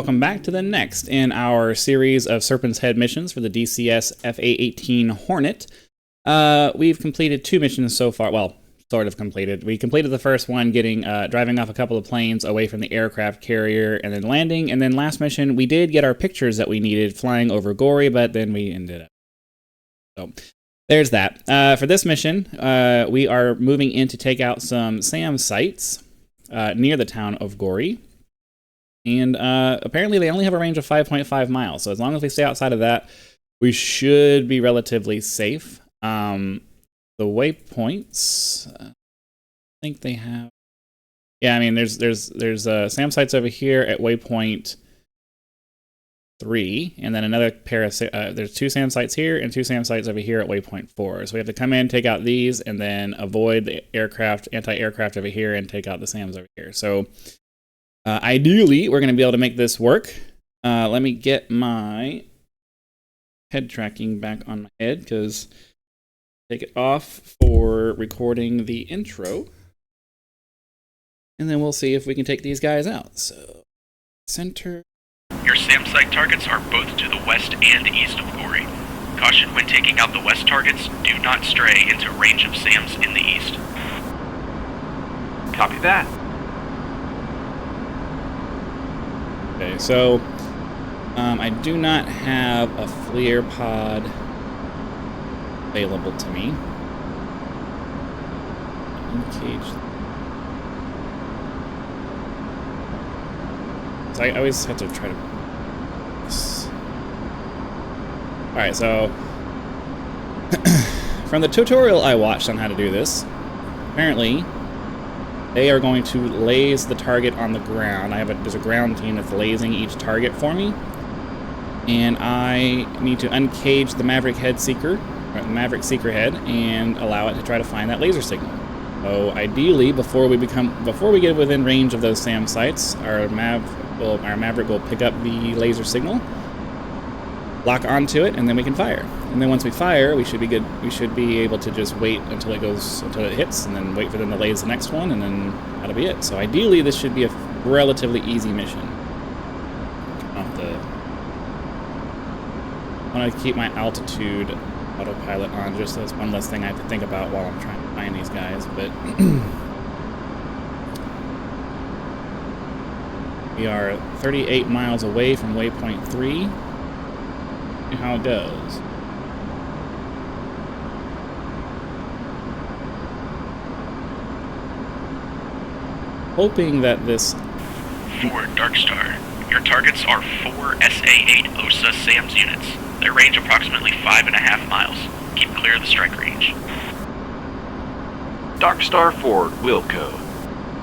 welcome back to the next in our series of Serpent's Head missions for the DCS A-18 Hornet. We've completed 2 missions so far, well, sort of completed. We completed the first one, getting driving off a couple of planes away from the aircraft carrier and then landing, and then last mission we did get our pictures that we needed flying over Gory, but then we ended up. So there's that. For this mission, we are moving in to take out some SAM sites near the town of Gory. And apparently they only have a range of 5.5 miles, so as long as we stay outside of that, we should be relatively safe. The waypoints, I think they have... Yeah, I mean, there's SAM sites over here at waypoint 3, and then another pair of... there's 2 SAM sites here and 2 SAM sites over here at waypoint 4. So we have to come in, take out these, and then avoid the aircraft, anti-aircraft over here, and take out the SAMs over here. So... ideally, we're going to be able to make this work. Let me get my head tracking back on my head, because take it off for recording the intro. And then we'll see if we can take these guys out. So, center. Your SAM site targets are both to the west and east of Gory. Caution when taking out the west targets, do not stray into range of SAMs in the east. Copy that. Okay, so I do not have a FLIR pod available to me. Uncaged. So I always have to try to... Alright, so from the tutorial I watched on how to do this, apparently they are going to laze the target on the ground. There's a ground team that's lasing each target for me. And I need to uncage the Maverick head seeker, or the Maverick seeker head, and allow it to try to find that laser signal. So ideally, before we get within range of those SAM sites, our Maverick will pick up the laser signal, lock onto it, and then we can fire. And then once we fire, we should be good. We should be able to just wait until it hits, and then wait for them to laze the next one, and then that'll be it. So ideally, this should be a relatively easy mission. I want to keep my altitude autopilot on, just so that's one less thing I have to think about while I'm trying to find these guys. But we are 38 miles away from waypoint 3. See how it goes. Hoping that this... For Dark Star, your targets are 4 SA-8 OSA SAMS units. They range approximately 5.5 miles. Keep clear of the strike range. Dark Star Forward, Wilco.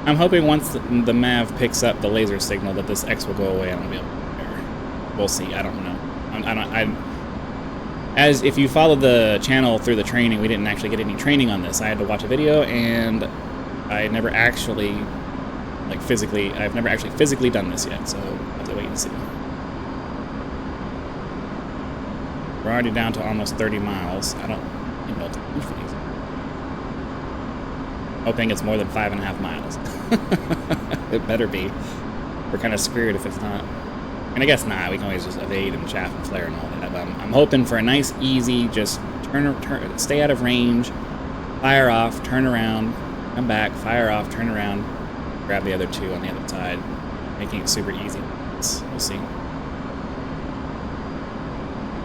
I'm hoping once the MAV picks up the laser signal that this X will go away and I'll be able to fire. We'll see. I don't know. As if you followed the channel through the training, we didn't actually get any training on this. I had to watch a video, and I never actually, I've never actually physically done this yet, so I'll have to wait and see. We're already down to almost 30 miles. I don't even know what to do for these. Hoping it's more than 5.5 miles. It better be. We're kind of screwed if it's not. And I guess not. We can always just evade and chaff and flare and all that. But I'm hoping for a nice, easy, just stay out of range, fire off, turn around, come back, fire off, turn around, grab the other 2 on the other side, making it super easy. We'll see.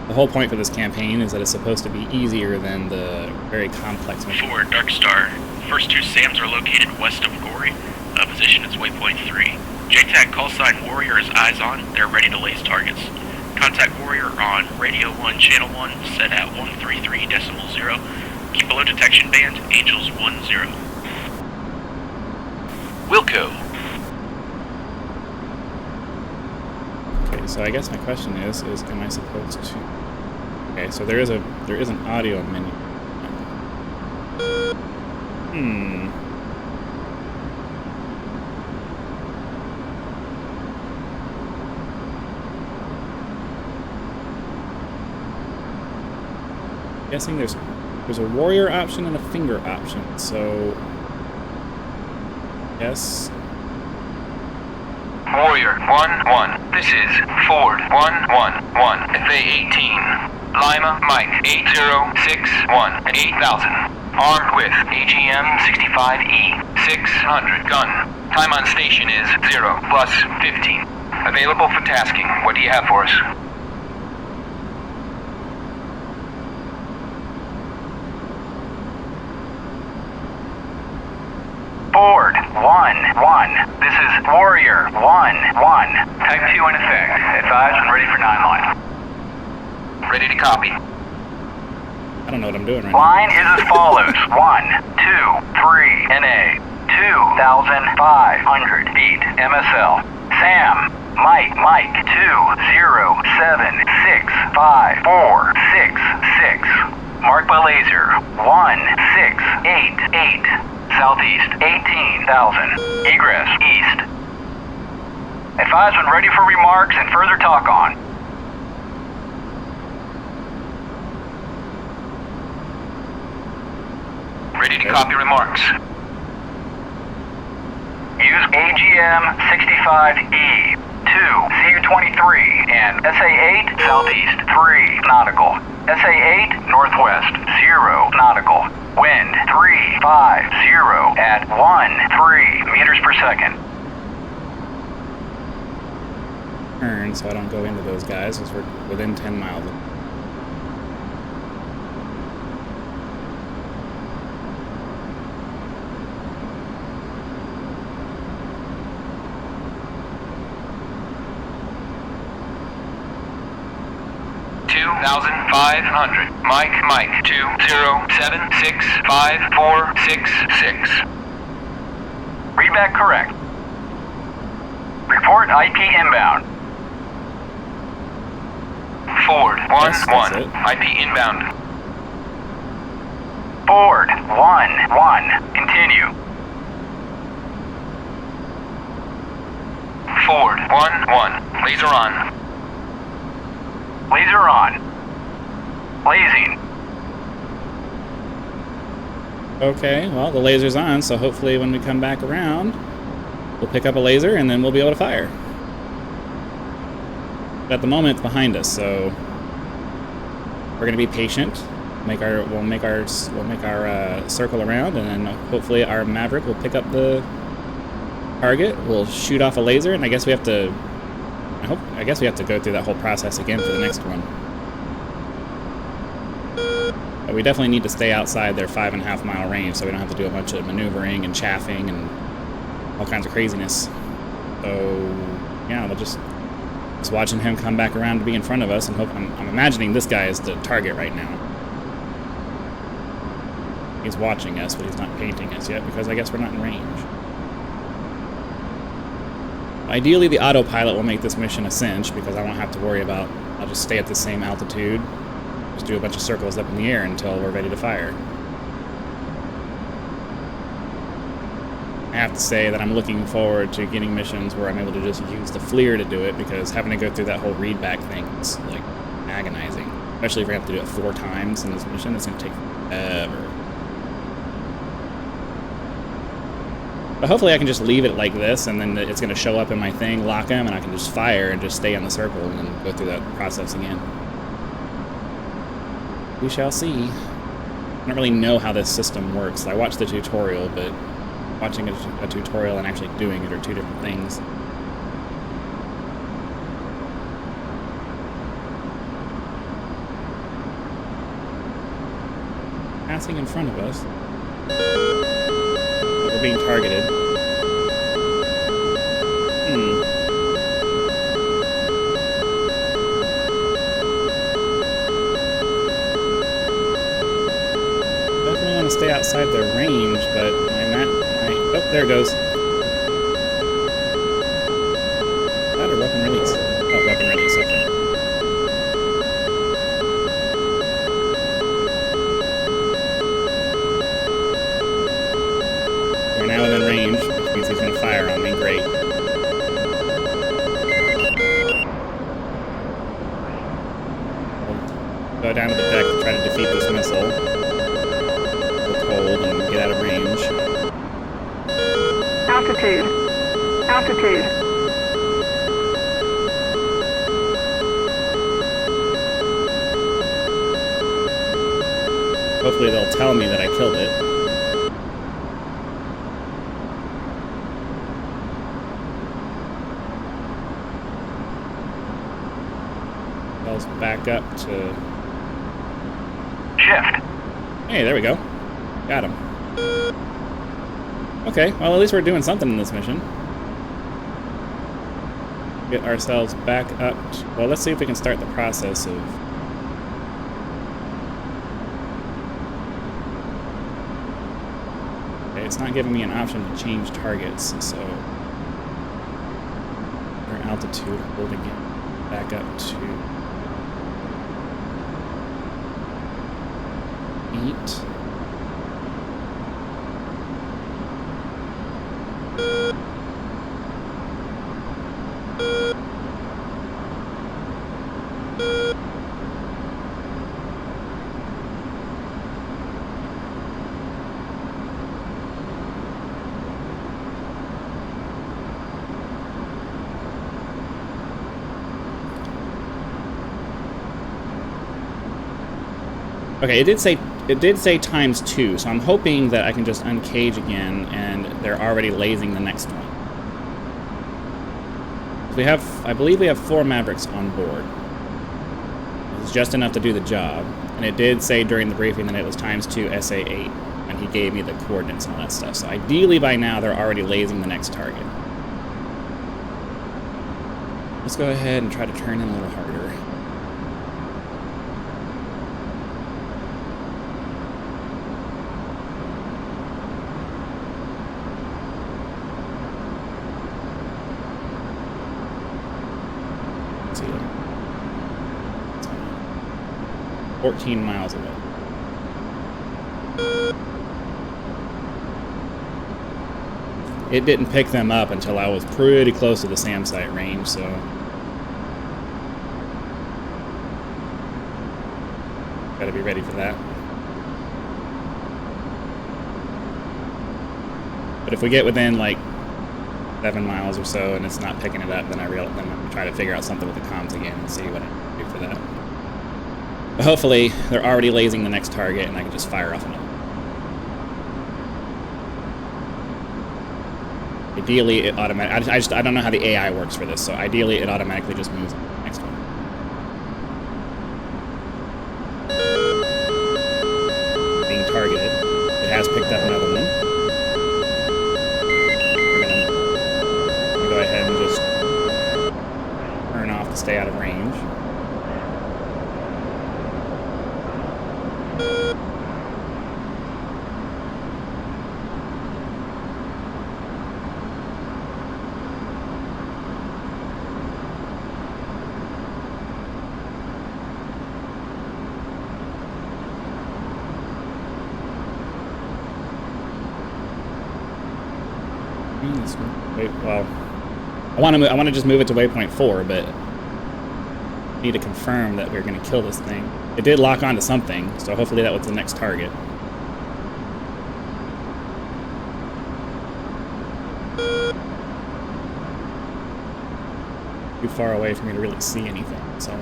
The whole point for this campaign is that it's supposed to be easier than the very complex mission. For Dark Star, first 2 SAMs are located west of Gory. Position is waypoint 3. JTAG call sign Warrior is eyes on. They're ready to laze targets. Contact Warrior on Radio 1, Channel 1, set at 133.0. Keep below detection band, Angels 10. Wilco. Okay, so I guess my question is am I supposed to... Okay, so there is an audio menu. Guessing there's a warrior option and a finger option, so yes. Warrior 1-1. This is Ford 1-1-1. A-18. Lima Mike 8061 8000. Armed with AGM-65E 600 gun. Time on station is 0 plus 15. Available for tasking. What do you have for us? Ford 1-1. This is Warrior 1-1. Type 2 in effect. Advise when ready for 9 line. Ready to copy. I don't know what I'm doing right now. Line is as follows. 1, 2, 3, NA. 2,500 feet. MSL. Sam. Mike. 207654666. Marked by laser. 1688. Southeast. 18,000. Egress. East. Advise when ready for remarks and further talk on. Ready to copy remarks. Use AGM-65E, 2, CU-23, and SA-8, Southeast, 3, nautical. SA-8, Northwest, 0, nautical. Wind, 350 at 13 meters per second. Turn so I don't go into those guys because we're within 10 miles. 2,500. Mike 207654666. Readback correct. Report IP inbound. Ford 1-1. IP inbound. Ford 1-1. Continue. Ford 1-1. Laser on. Laser on. Blazing. Okay, well, the laser's on, so hopefully when we come back around, we'll pick up a laser and then we'll be able to fire. But at the moment, it's behind us, so we're gonna be patient. We'll make our circle around, and then hopefully our Maverick will pick up the target. We'll shoot off a laser, and I guess we have to. I guess we have to go through that whole process again for the next one. But we definitely need to stay outside their 5.5 mile range, so we don't have to do a bunch of maneuvering and chaffing and all kinds of craziness. So yeah, we'll just watching him come back around to be in front of us, and hope. I'm imagining this guy is the target right now. He's watching us, but he's not painting us yet because I guess we're not in range. Ideally, the autopilot will make this mission a cinch because I won't have to worry about. I'll just stay at the same altitude, just do a bunch of circles up in the air until we're ready to fire. I have to say that I'm looking forward to getting missions where I'm able to just use the FLIR to do it, because having to go through that whole readback thing is like agonizing. Especially if we have to do it 4 times in this mission, it's going to take forever. But hopefully I can just leave it like this, and then it's going to show up in my thing, lock them, and I can just fire and just stay on the circle and then go through that process again. We shall see. I don't really know how this system works. I watched the tutorial, but watching a tutorial and actually doing it are 2 different things. Passing in front of us. We're being targeted. Definitely want to stay outside their range, but oh, there it goes. That or weapon release? Oh, weapon release, okay. We're now within range, which means he's going to fire on me. Great. We'll go down to the deck to try to defeat this missile. Look cold and get out of range. Altitude. Hopefully they'll tell me that I killed it. Let's back up to... Shift. Hey, there we go. Got him. Okay, well at least we're doing something in this mission. Get ourselves back up. Well, let's see if we can start the process of... Okay, it's not giving me an option to change targets, so... Our altitude, holding it back up to... 8. Okay, it did say ×2, so I'm hoping that I can just uncage again and they're already lasing the next one. We have, I believe we have 4 Mavericks on board. It's just enough to do the job, and it did say during the briefing that it was ×2 SA-8, and he gave me the coordinates and all that stuff. So ideally by now they're already lasing the next target. Let's go ahead and try to turn in a little harder. Let's see. 14 miles away. It didn't pick them up until I was pretty close to the SAM site range, so... Gotta be ready for that. But if we get within, like, 7 miles or so and it's not picking it up, then I'm gonna try to figure out something with the comms again and see what I can do for that. But hopefully, they're already lasing the next target and I can just fire off another. Ideally, it automatically... I don't know how the AI works for this, so ideally it automatically just moves to the next one. Being targeted. It has picked up another one. We're gonna go ahead and just turn off to stay out of range. Wait, well, I want to just move it to waypoint 4, but I need to confirm that we're going to kill this thing. It did lock onto something, so hopefully that was the next target. Too far away for me to really see anything, so...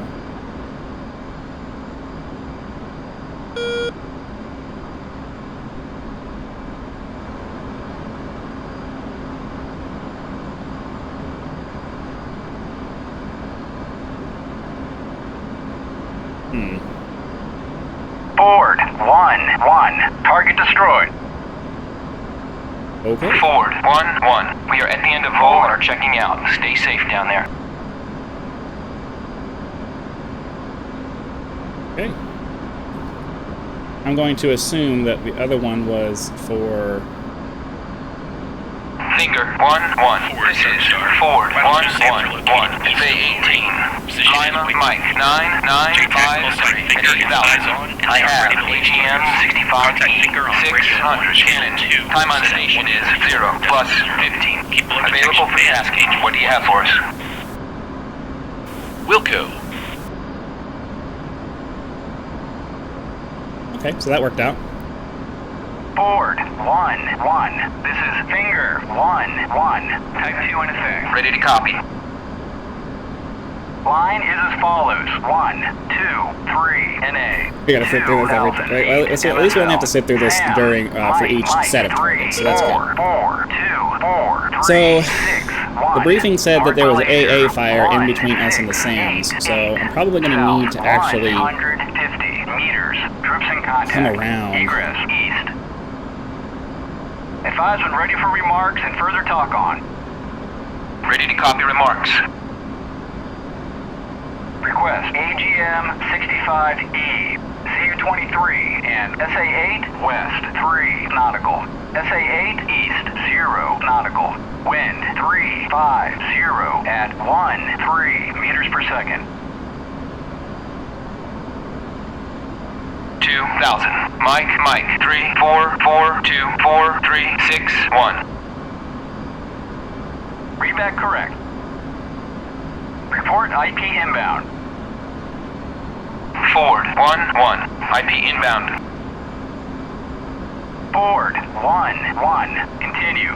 Ford 1-1. Target destroyed. Okay. Ford 1-1. We are at the end of Vol and are checking out. Stay safe down there. Okay. I'm going to assume that the other one was for... Finger 1-1. This is Ford 1-1-1. A-18. Lima Mike 9953 8000. I have AGM 65 600 cannon. Time on station is 0 plus 15. Available for tasking. What do you have for us? Wilco. Okay, so that worked out. Ford 1-1. This is Finger 1-1. Type 2 in effect. Ready to copy. Line is as follows. 1, 2, 3, and A. We gotta sit through this every time. Right? Well, at least we only have to sit through this during for each set of targets, so that's good. 4, 2, 4, 3, So, 6, the briefing said that there was AA fire in between us and the SAMs, so I'm probably going to need to actually 150 meters. Troops in contact. come around. Egress east. Advise when ready for remarks and further talk on. Ready to copy remarks. Request AGM 65E, CU-23, and SA-8 west 3 nautical. SA-8 east 0 nautical. Wind 350 at 13 meters per second. 2000. Mike 344243661. Read back correct. Report IP inbound. Ford 1-1. IP inbound. Ford 1-1. Continue.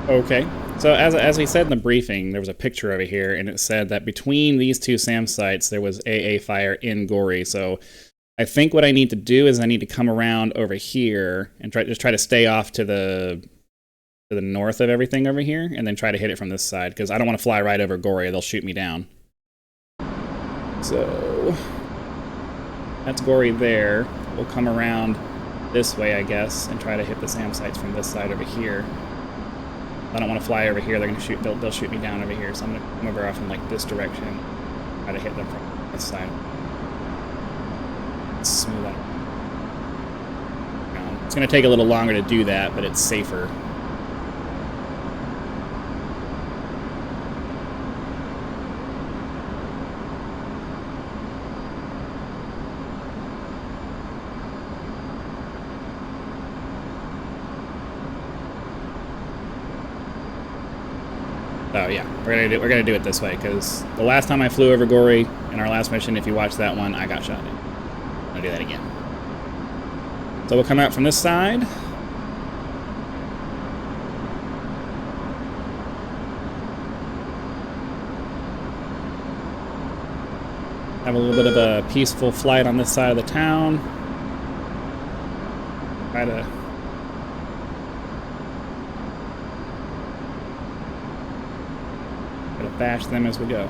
Okay. So as we said in the briefing, there was a picture over here, and it said that between these two SAM sites, there was AA fire in Gory. So I think what I need to do is I need to come around over here and try to stay off to the north of everything over here, and then try to hit it from this side, because I don't want to fly right over Gory. They'll shoot me down. So that's Gory there. We'll come around this way, I guess, and try to hit the SAM sites from this side over here. I don't want to fly over here. They're going to shoot. They'll shoot me down over here. So I'm going to come over off in like this direction, try to hit them from this side. Smooth that. It's going to take a little longer to do that, but it's safer. Oh yeah, we're gonna do it this way, because the last time I flew over Gory in our last mission, if you watch that one, I got shot in. I'm gonna do that again. So we'll come out from this side. Have a little bit of a peaceful flight on this side of the town. Try to bash them as we go.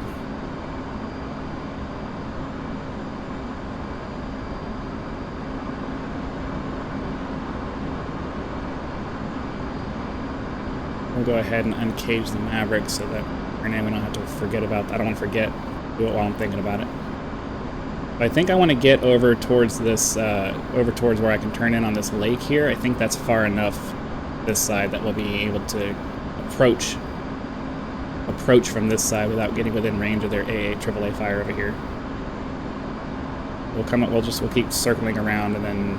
We'll go ahead and uncage the Maverick so that we don't have to forget about that. I don't want to forget. Do it while I'm thinking about it. But I think I want to get over towards this, over towards where I can turn in on this lake here. I think that's far enough this side that we'll be able to approach from this side without getting within range of their AAA fire over here. We'll come up. We'll keep circling around and then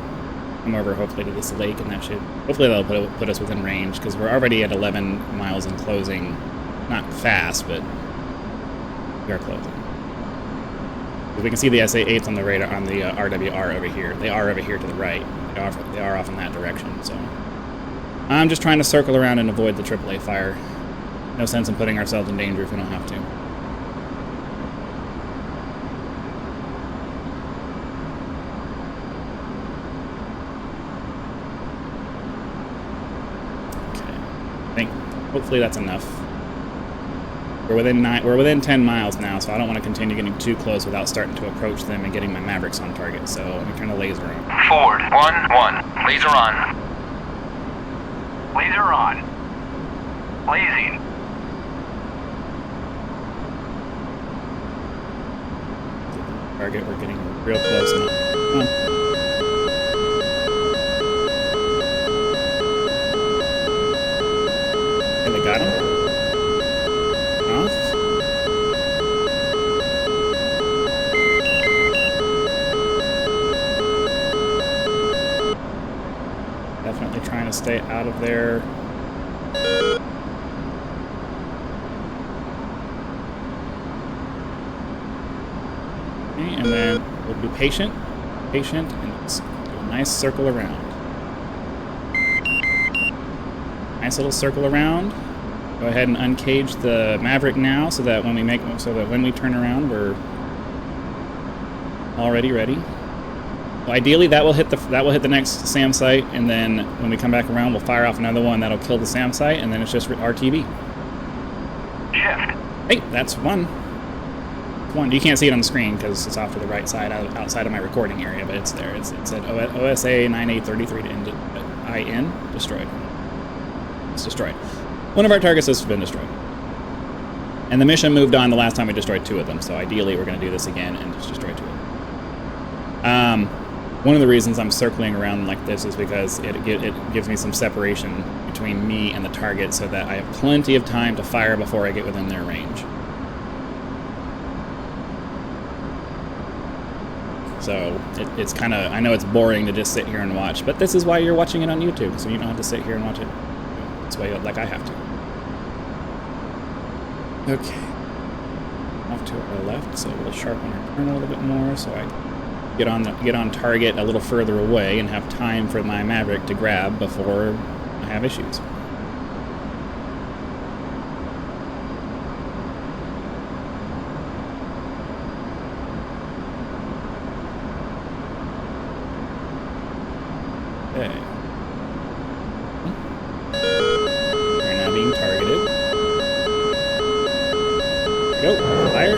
come over hopefully to this lake, and that should hopefully that'll put us within range, because we're already at 11 miles in closing. Not fast, but we are closing. We can see the SA-8s on the radar on the RWR over here. They are over here to the right. They are off in that direction. So I'm just trying to circle around and avoid the AAA fire. No sense in putting ourselves in danger if we don't have to. Okay. I think hopefully that's enough. We're within 10 miles now, so I don't want to continue getting too close without starting to approach them and getting my Mavericks on target. So let me turn the laser on. Ford 1-1. Laser on. Laser on. Blazing. Target, we're getting real close now. Come on. And they got him. Off. Definitely trying to stay out of there. And then we'll be patient, and just do a nice circle around. Nice little circle around. Go ahead and uncage the Maverick now, so that when we turn around, we're already ready. Well, ideally, that will hit the next SAM site, and then when we come back around, we'll fire off another one that'll kill the SAM site, and then it's just RTB. Shift. Hey, that's one. One. You can't see it on the screen because it's off to the right side, outside of my recording area, but it's there. It said OSA 9833 to IN destroyed. It's destroyed. One of our targets has been destroyed. And the mission moved on the last time we destroyed 2 of them, so ideally we're going to do this again and just destroy 2 of them. One of the reasons I'm circling around like this is because it gives me some separation between me and the target so that I have plenty of time to fire before I get within their range. So it's kind of, I know it's boring to just sit here and watch, but this is why you're watching it on YouTube, so you don't have to sit here and watch it. It's way like I have to. Okay. Off to our left, so we'll sharpen our turn a little bit more, so I get on target a little further away and have time for my Maverick to grab before I have issues. Okay. We're now being targeted. Go, fire.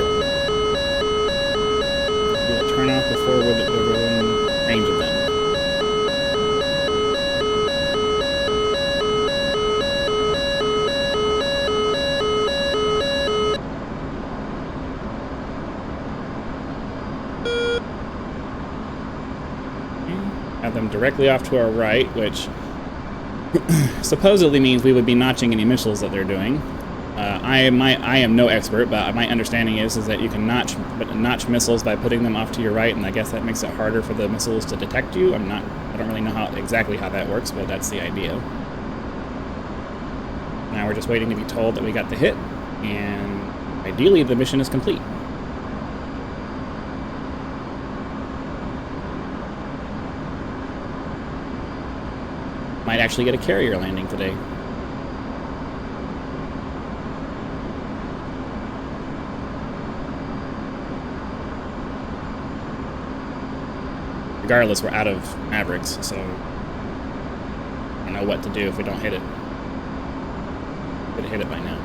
We'll turn off before we're within range of them. Have them directly off to our right, which supposedly means we would be notching any missiles that they're doing. I am no expert, but my understanding is that you can notch missiles by putting them off to your right, and I guess that makes it harder for the missiles to detect you. I don't really know exactly how that works, but that's the idea. Now we're just waiting to be told that we got the hit, and ideally the mission is complete. Might actually get a carrier landing today. Regardless, we're out of Mavericks, so I don't know what to do if we don't hit it. Could have hit it by now.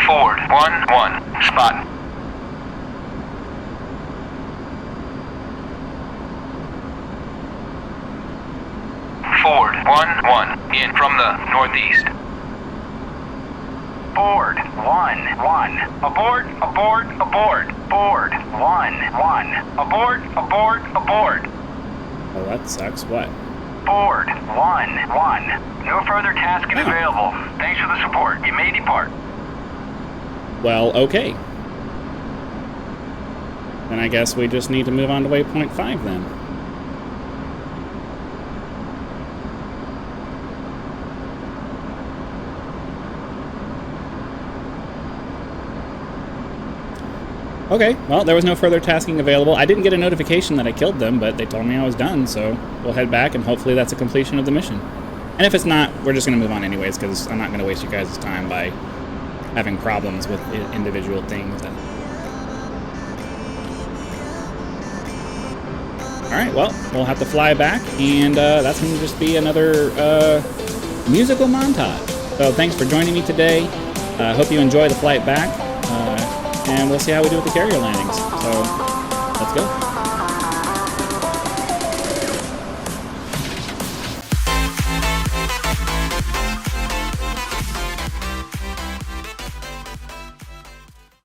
Forward, 1-1, spot. Forward, 1-1, in from the northeast. Board, 1-1, aboard, aboard, aboard. Board, 1-1, aboard, aboard, aboard. Oh, that sucks. What? Board, 1-1. No further tasking available. Thanks for the support. You may depart. Well, okay. Then I guess we just need to move on to waypoint 5 then. Okay, well, there was no further tasking available. I didn't get a notification that I killed them, but they told me I was done, so we'll head back and hopefully that's a completion of the mission. And if it's not, we're just going to move on anyways, because I'm not going to waste you guys' time by having problems with individual things. Alright, well, we'll have to fly back, and that's going to just be another musical montage. So thanks for joining me today. Hope you enjoy the flight back, and we'll see how we do with the carrier landings. So, let's go.